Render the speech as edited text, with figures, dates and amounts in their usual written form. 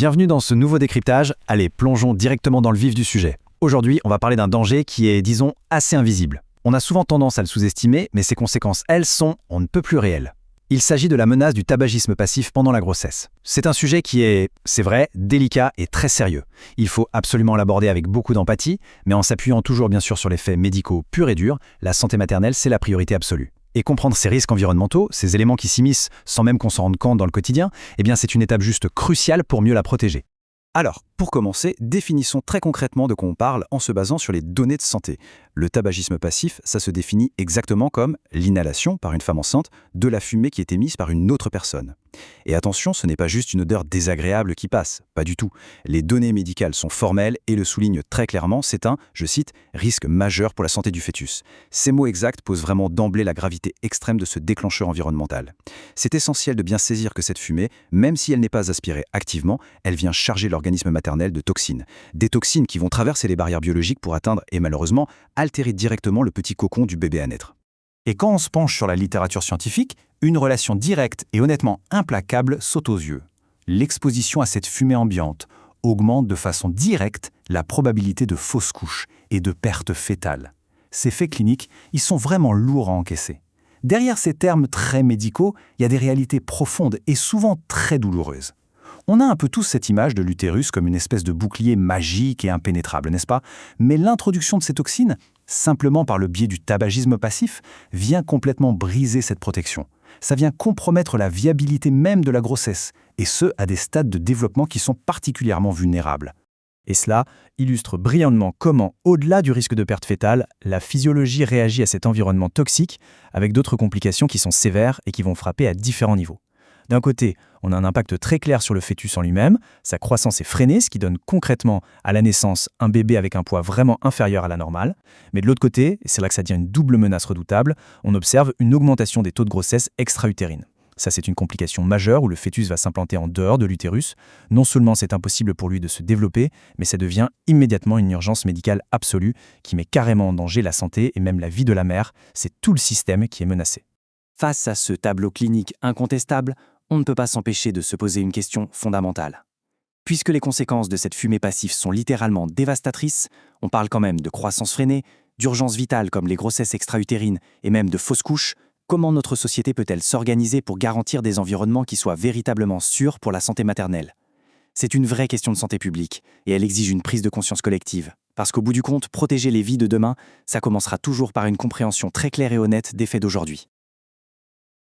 Bienvenue dans ce nouveau décryptage. Allez, plongeons directement dans le vif du sujet. Aujourd'hui, on va parler d'un danger qui est, disons, assez invisible. On a souvent tendance à le sous-estimer, mais ses conséquences, elles, sont on ne peut plus réelles. Il s'agit de la menace du tabagisme passif pendant la grossesse. C'est un sujet qui est, c'est vrai, délicat et très sérieux. Il faut absolument l'aborder avec beaucoup d'empathie, mais en s'appuyant toujours bien sûr sur les faits médicaux purs et durs. La santé maternelle, c'est la priorité absolue. Et comprendre ces risques environnementaux, ces éléments qui s'immiscent sans même qu'on s'en rende compte dans le quotidien, eh bien c'est une étape juste cruciale pour mieux la protéger. Alors, pour commencer, définissons très concrètement de quoi on parle en se basant sur les données de santé. Le tabagisme passif, ça se définit exactement comme l'inhalation par une femme enceinte de la fumée qui est émise par une autre personne. Et attention, ce n'est pas juste une odeur désagréable qui passe, pas du tout. Les données médicales sont formelles et le soulignent très clairement, c'est un, je cite, risque majeur pour la santé du fœtus. Ces mots exacts posent vraiment d'emblée la gravité extrême de ce déclencheur environnemental. C'est essentiel de bien saisir que cette fumée, même si elle n'est pas aspirée activement, elle vient charger l'organisme maternel de toxines. Des toxines qui vont traverser les barrières biologiques pour atteindre et malheureusement altérer directement le petit cocon du bébé à naître. Et quand on se penche sur la littérature scientifique, une relation directe et honnêtement implacable saute aux yeux. L'exposition à cette fumée ambiante augmente de façon directe la probabilité de fausses couches et de pertes fétales. Ces faits cliniques, ils sont vraiment lourds à encaisser. Derrière ces termes très médicaux, il y a des réalités profondes et souvent très douloureuses. On a un peu tous cette image de l'utérus comme une espèce de bouclier magique et impénétrable, n'est-ce pas? Mais l'introduction de ces toxines, simplement par le biais du tabagisme passif, vient complètement briser cette protection. Ça vient compromettre la viabilité même de la grossesse, et ce, à des stades de développement qui sont particulièrement vulnérables. Et cela illustre brillamment comment, au-delà du risque de perte fétale, la physiologie réagit à cet environnement toxique avec d'autres complications qui sont sévères et qui vont frapper à différents niveaux. D'un côté, on a un impact très clair sur le fœtus en lui-même, sa croissance est freinée, ce qui donne concrètement à la naissance un bébé avec un poids vraiment inférieur à la normale. Mais de l'autre côté, et c'est là que ça devient une double menace redoutable, on observe une augmentation des taux de grossesse extra-utérine. Ça, c'est une complication majeure où le fœtus va s'implanter en dehors de l'utérus. Non seulement c'est impossible pour lui de se développer, mais ça devient immédiatement une urgence médicale absolue qui met carrément en danger la santé et même la vie de la mère. C'est tout le système qui est menacé. Face à ce tableau clinique incontestable, on ne peut pas s'empêcher de se poser une question fondamentale. Puisque les conséquences de cette fumée passive sont littéralement dévastatrices, on parle quand même de croissance freinée, d'urgences vitales comme les grossesses extra-utérines et même de fausses couches. Comment notre société peut-elle s'organiser pour garantir des environnements qui soient véritablement sûrs pour la santé maternelle? C'est une vraie question de santé publique et elle exige une prise de conscience collective. Parce qu'au bout du compte, protéger les vies de demain, ça commencera toujours par une compréhension très claire et honnête des faits d'aujourd'hui.